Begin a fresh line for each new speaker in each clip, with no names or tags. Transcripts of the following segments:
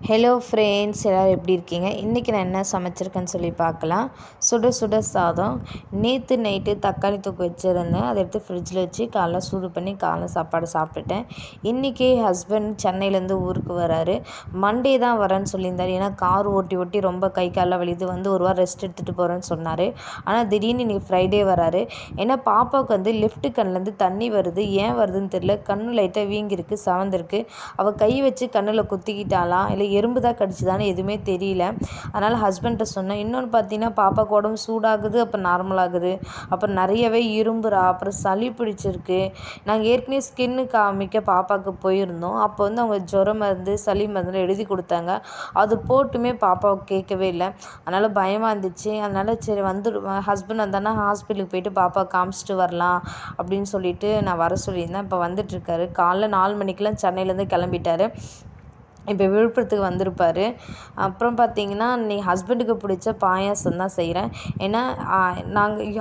Hello friends, எல்லோரும் எப்படி இருக்கீங்க? இன்றைக்கி நான் என்ன சமைச்சிருக்கேன்னு சொல்லி பார்க்கலாம். சுட சுட சாதம். நேற்று நைட்டு தக்காளி தொக்கு வச்சுருந்தேன். அதை எடுத்து ஃப்ரிட்ஜில் வச்சு காலைல சூடு பண்ணி காலைல சாப்பாடு சாப்பிட்டுட்டேன். இன்றைக்கி ஹஸ்பண்ட் சென்னையிலேருந்து ஊருக்கு வராரு. மண்டே தான் வரேன்னு சொல்லியிருந்தார். ஏன்னா கார் ஓட்டி ஓட்டி ரொம்ப கை காலில் வலிது, ஒரு வாரம் ரெஸ்ட் எடுத்துகிட்டு போகிறேன்னு சொன்னார். ஆனால் திடீர்னு இன்றைக்கி ஃப்ரைடே வராரு. ஏன்னா பாப்பாவுக்கு லெஃப்ட் கண்ணிலேருந்து தண்ணி வருது. ஏன் வருதுன்னு தெரியல. கண்ணு லைட்டாக வீங்கிருக்கு, செவந்திருக்கு. அவள் கை வச்சு கண்ணில் குத்திக்கிட்டாலாம் இல்லை எறும்பு தான் கடிச்சுதானே எதுவுமே தெரியல. அதனால் ஹஸ்பண்ட்டை சொன்னேன். இன்னொன்று பார்த்தீங்கன்னா, பாப்பாவுக்கு உடம்பு சூடாகுது, அப்புறம் நார்மலாகுது, அப்புறம் நிறையவே இரும்புறா, அப்புறம் சளி பிடிச்சிருக்கு. நாங்கள் ஏற்கனவே ஸ்கின்னு காமிக்க பாப்பாவுக்கு போயிருந்தோம். அப்போ அவங்க ஜுரம் மருந்து சளி மருந்துலாம் எழுதி கொடுத்தாங்க. அது போட்டுமே பாப்பாவுக்கு கேட்கவே இல்லை. அதனால் பயமாக இருந்துச்சு. அதனால் சரி ஹஸ்பண்ட் வந்தானா ஹாஸ்பிட்டலுக்கு போயிட்டு பாப்பாவை காமிச்சிட்டு வரலாம் அப்படின்னு சொல்லிட்டு நான் வர சொல்லியிருந்தேன். இப்போ வந்துட்டுருக்காரு. காலைல 4 மணிக்கெலாம் சென்னையிலேருந்து கிளம்பிட்டார். இப்போ விழுப்புரத்துக்கு வந்திருப்பார். அப்புறம் பார்த்திங்கன்னா, நீ ஹஸ்பண்டுக்கு பிடிச்ச பாயாசம் தான் செய்கிறேன். ஏன்னா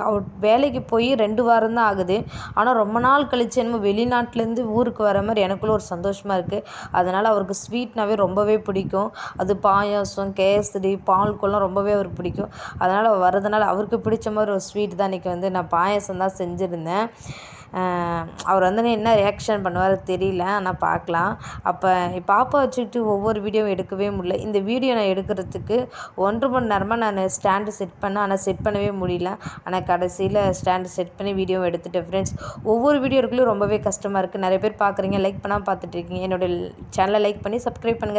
அவர் வேலைக்கு போய் 2 வாரம் தான் ஆகுது. ஆனால் ரொம்ப நாள் கழிச்சு என்னமோ வெளிநாட்டிலேருந்து ஊருக்கு வர மாதிரி எனக்குள்ளே ஒரு சந்தோஷமாக இருக்குது. அதனால் அவருக்கு ஸ்வீட்னாவே ரொம்பவே பிடிக்கும். அது பாயாசம், கேசரி, பால்கோலாம் ரொம்பவே அவருக்கு பிடிக்கும். அதனால் வரதுனால அவருக்கு பிடிச்ச மாதிரி ஒரு ஸ்வீட் தான் இன்றைக்கி நான் பாயாசம் தான் செஞ்சுருந்தேன். அவர் என்ன ரியாக்ஷன் பண்ணுவார் தெரியல, ஆனால் பார்க்கலாம். அப்போ பாப்பா வச்சுக்கிட்டு ஒவ்வொரு வீடியோவும் எடுக்கவே முடியல. இந்த வீடியோ நான் எடுக்கிறதுக்கு 1.5 மணி நேரமாக நான் ஸ்டாண்டு செட் பண்ணேன். ஆனால் செட் பண்ணவே முடியல. ஆனால் கடைசியில் ஸ்டாண்டு செட் பண்ணி வீடியோவும் எடுத்துட்டேன். ஃப்ரெண்ட்ஸ், ஒவ்வொரு வீடியோ இருக்குல்லையும் ரொம்பவே கஷ்டமாக இருக்குது. நிறைய பேர் பார்க்குறீங்க, லைக் பண்ணாமல் பார்த்துட்ருக்கீங்க. என்னோடய சேனலை லைக் பண்ணி சப்ஸ்கிரைப் பண்ணுங்கள்.